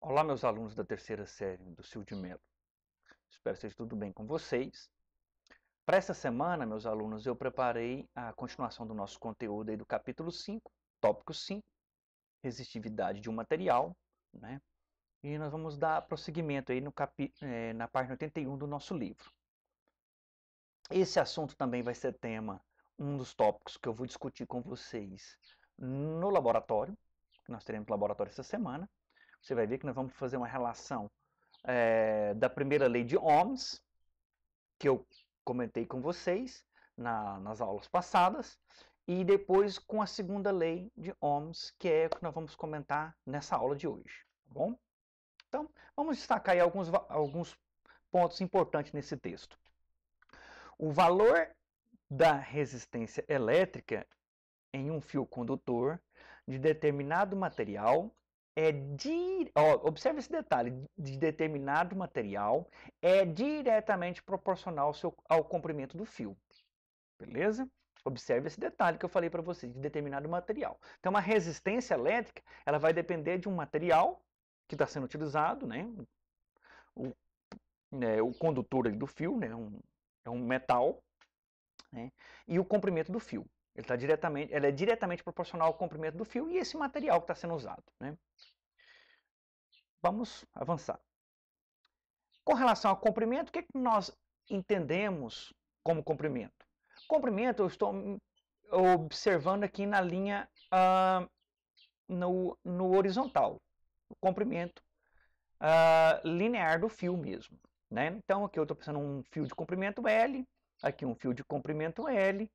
Olá, meus alunos da terceira série do Sil de Melo. Espero que esteja tudo bem com vocês. Para essa semana, meus alunos, eu preparei a continuação do nosso conteúdo aí do capítulo 5, tópico 5, resistividade de um material, né? E nós vamos dar prosseguimento aí na página 81 do nosso livro. Esse assunto também vai ser tema, um dos tópicos que eu vou discutir com vocês no laboratório, que nós teremos laboratório essa semana. Você vai ver que nós vamos fazer uma relação da primeira lei de Ohms, que eu comentei com vocês nas aulas passadas, e depois com a segunda lei de Ohms, que é o que nós vamos comentar nessa aula de hoje, tá bom? Então, vamos destacar aí alguns pontos importantes nesse texto. O valor da resistência elétrica em um fio condutor de determinado material observe esse detalhe, de determinado material é diretamente proporcional ao comprimento do fio, beleza? Observe esse detalhe que eu falei para vocês, de determinado material. Então, uma resistência elétrica, ela vai depender de um material que está sendo utilizado, né? O condutor do fio, né? É um metal, né? E o comprimento do fio. Ela é diretamente proporcional ao comprimento do fio e esse material que está sendo usado, né? Vamos avançar. Com relação ao comprimento, o que nós entendemos como comprimento? Comprimento, eu estou observando aqui na linha no horizontal. O comprimento linear do fio mesmo, né? Então, aqui eu estou pensando um fio de comprimento L, aqui um fio de comprimento L,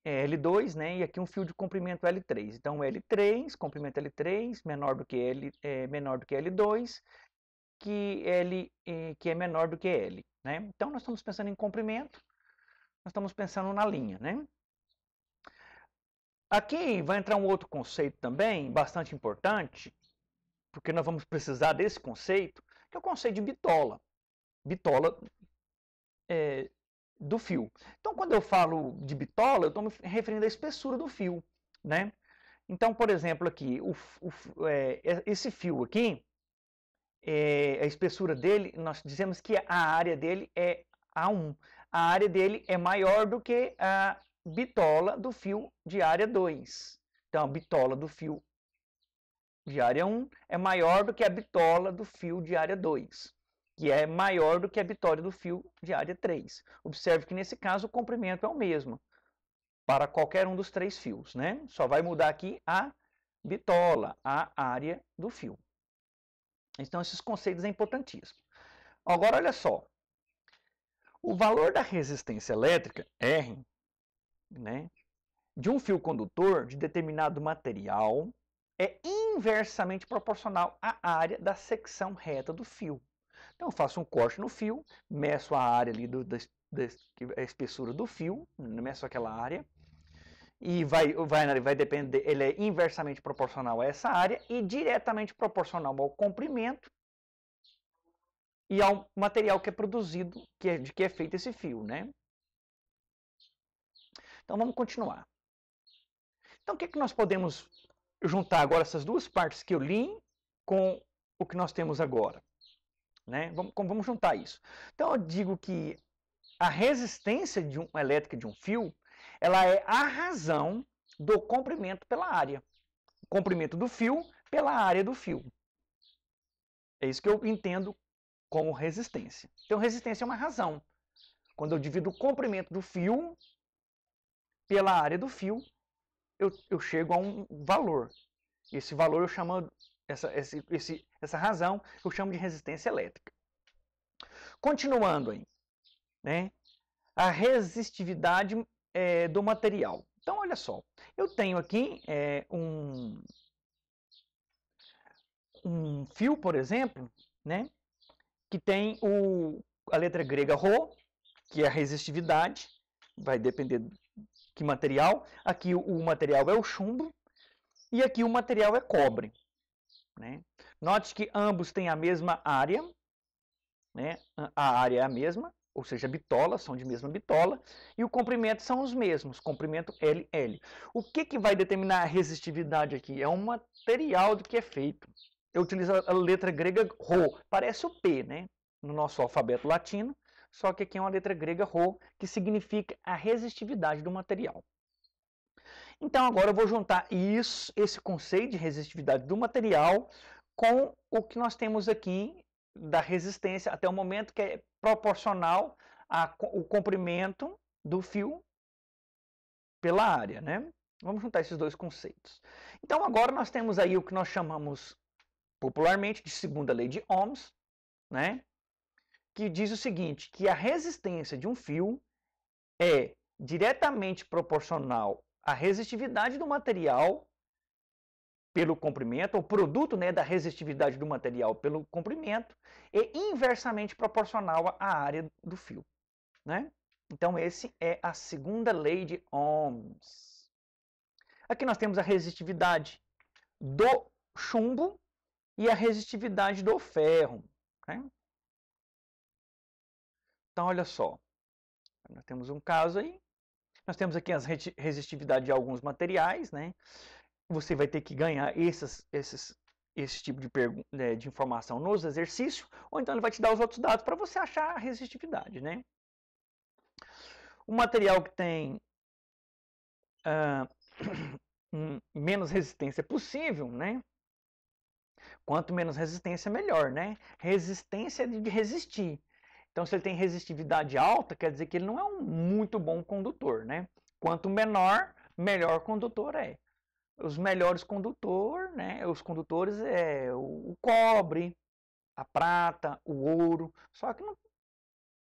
L2, né? E aqui um fio de comprimento L3. Então, L3, comprimento L3, menor do que L2, que é menor do que L, né? Então, nós estamos pensando em comprimento, nós estamos pensando na linha, né? Aqui vai entrar um outro conceito também, bastante importante, porque nós vamos precisar desse conceito, que é o conceito de bitola. Bitola do fio. Então, quando eu falo de bitola, eu estou me referindo à espessura do fio, né? Então, por exemplo, aqui, esse fio aqui, a espessura dele, nós dizemos que a área dele é A1. A área dele é maior do que a bitola do fio de área 2. Então, a bitola do fio de área 1 é maior do que a bitola do fio de área 2, que é maior do que a bitola do fio de área 3. Observe que nesse caso o comprimento é o mesmo para qualquer um dos três fios, né? Só vai mudar aqui a bitola, a área do fio. Então, esses conceitos é importantíssimo. Agora, olha só. O valor da resistência elétrica, R, né, de um fio condutor de determinado material é inversamente proporcional à área da secção reta do fio. Então, eu faço um corte no fio, meço a área ali a espessura do fio, meço aquela área, e vai depender, ele é inversamente proporcional a essa área e diretamente proporcional ao comprimento e ao material que é produzido, de que é feito esse fio, né? Então vamos continuar. Então o que nós podemos juntar agora essas duas partes que eu li com o que nós temos agora, né? Vamos juntar isso. Então eu digo que a resistência elétrica de um fio, ela é a razão do comprimento pela área. O comprimento do fio pela área do fio. É isso que eu entendo como resistência. Então, resistência é uma razão. Quando eu divido o comprimento do fio pela área do fio, eu chego a um valor. Esse valor eu chamo, essa razão, eu chamo de resistência elétrica. Continuando aí, né? A resistividade do material. Então, olha só, eu tenho aqui um fio, por exemplo, né? Que tem a letra grega Rho, que é a resistividade, vai depender de que material. Aqui o material é o chumbo e aqui o material é cobre, né? Note que ambos têm a mesma área, né? A área é a mesma, ou seja, bitola, são de mesma bitola, e o comprimento são os mesmos, comprimento LL. O que vai determinar a resistividade aqui? É um material do que é feito. eu utilizo a letra grega Rho, parece o P, né? No nosso alfabeto latino, só que aqui é uma letra grega Rho, que significa a resistividade do material. Então agora eu vou juntar esse conceito de resistividade do material com o que nós temos aqui da resistência até o momento, que é proporcional ao comprimento do fio pela área, né? Vamos juntar esses dois conceitos. Então agora nós temos aí o que nós chamamos popularmente de segunda lei de Ohms, né? Que diz o seguinte, que a resistência de um fio é diretamente proporcional à resistividade do material pelo comprimento, o produto, né, da resistividade do material pelo comprimento, e inversamente proporcional à área do fio, né? Então, esse é a segunda lei de Ohms. Aqui nós temos a resistividade do chumbo e a resistividade do ferro, né? Então, olha só. Nós temos um caso aí. Nós temos aqui as resistividade de alguns materiais, né? Você vai ter que ganhar esse tipo de informação nos exercícios, ou então ele vai te dar os outros dados para você achar a resistividade, né? O material que tem menos resistência possível, né? Quanto menos resistência, melhor, né? Resistência de resistir. Então, se ele tem resistividade alta, quer dizer que ele não é um muito bom condutor, né? Quanto menor, melhor condutor é. Os melhores condutores, né? Os condutores é o cobre, a prata, o ouro. Só que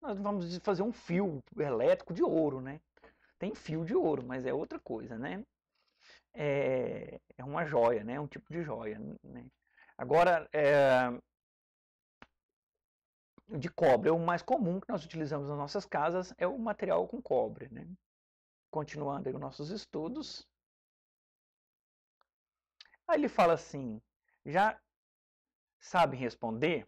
nós vamos fazer um fio elétrico de ouro, né? Tem fio de ouro, mas é outra coisa, né? É uma joia, né? Um tipo de joia, né? Agora, de cobre, o mais comum que nós utilizamos nas nossas casas é o material com cobre, né? Continuando aí os nossos estudos. Aí ele fala assim, já sabe responder?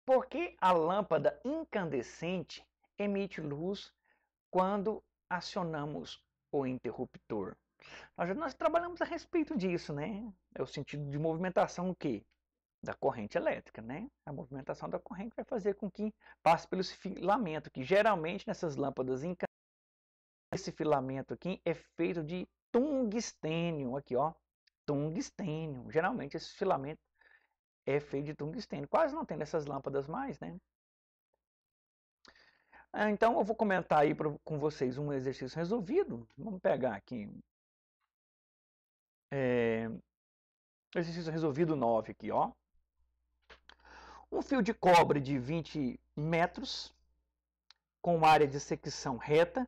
Por que a lâmpada incandescente emite luz quando acionamos o interruptor? Nós trabalhamos a respeito disso, né? É o sentido de movimentação o quê? Da corrente elétrica, né? A movimentação da corrente vai fazer com que passe pelo filamento, que geralmente nessas lâmpadas incandescentes, esse filamento aqui é feito de tungstênio, aqui ó, tungstênio. Geralmente esse filamento é feito de tungstênio. Quase não tem nessas lâmpadas mais, né? Então eu vou comentar aí com vocês um exercício resolvido. Vamos pegar aqui. Exercício resolvido 9 aqui, ó. Um fio de cobre de 20 metros com área de secção reta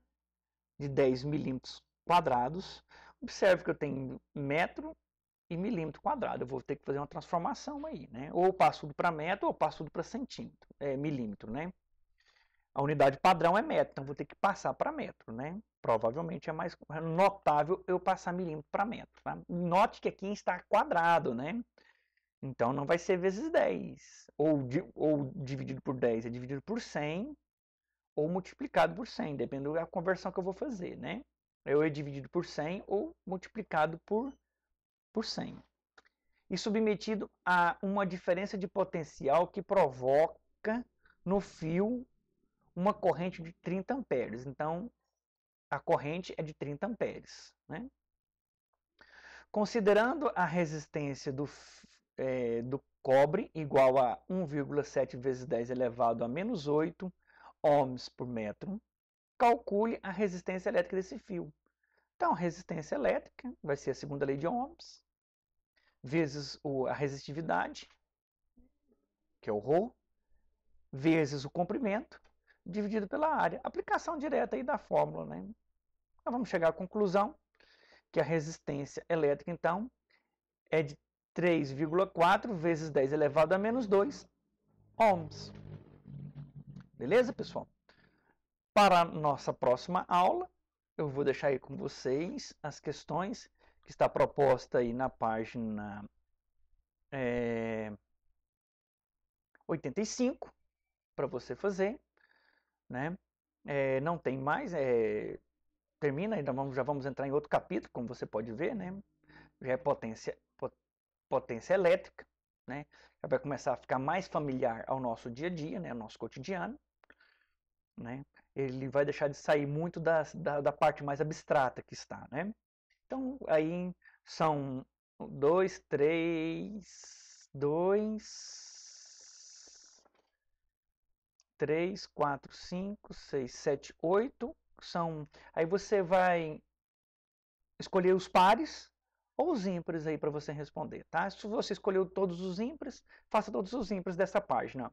de 10 milímetros quadrados. Observe que eu tenho metro e milímetro quadrado. Eu vou ter que fazer uma transformação aí, né? Ou eu passo tudo para metro ou passo tudo para centímetro, milímetro, né? A unidade padrão é metro, então vou ter que passar para metro, né? Provavelmente é mais notável eu passar milímetro para metro. Tá? Note que aqui está quadrado, né? Então não vai ser vezes 10, ou dividido por 10, é dividido por 100, ou multiplicado por 100, dependendo da conversão que eu vou fazer, né? Eu é dividido por 100 ou multiplicado por 100. E submetido a uma diferença de potencial que provoca no fio uma corrente de 30 amperes. Então, a corrente é de 30 amperes. Né? Considerando a resistência do cobre igual a 1,7 vezes 10 elevado a menos 8 ohms por metro, calcule a resistência elétrica desse fio. Então, a resistência elétrica vai ser a segunda lei de Ohms, vezes a resistividade, que é o Rho, vezes o comprimento, dividido pela área. Aplicação direta aí da fórmula, né? Então, vamos chegar à conclusão que a resistência elétrica, então, é de 3,4 vezes 10 elevado a menos 2 ohms. Beleza, pessoal? Para a nossa próxima aula, eu vou deixar aí com vocês as questões que está proposta aí na página 85 para você fazer, né? Não tem mais, termina, já vamos entrar em outro capítulo, como você pode ver, né? Já é potência elétrica. né? Já vai começar a ficar mais familiar ao nosso dia a dia, né? Ao nosso cotidiano, né? Ele vai deixar de sair muito da parte mais abstrata que está, né? Então, aí são 2, 3, 4, 5, 6, 7, 8. Aí você vai escolher os pares ou os ímpares aí para você responder, tá? Se você escolheu todos os ímpares, faça todos os ímpares dessa página.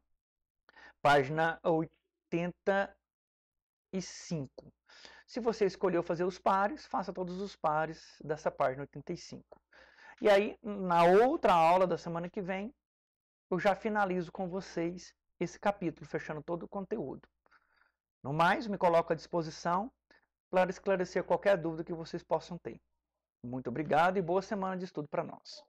Página 85. Se você escolheu fazer os pares, faça todos os pares dessa página 85. E aí, na outra aula da semana que vem, eu já finalizo com vocês esse capítulo, fechando todo o conteúdo. No mais, me coloco à disposição para esclarecer qualquer dúvida que vocês possam ter. Muito obrigado e boa semana de estudo para nós.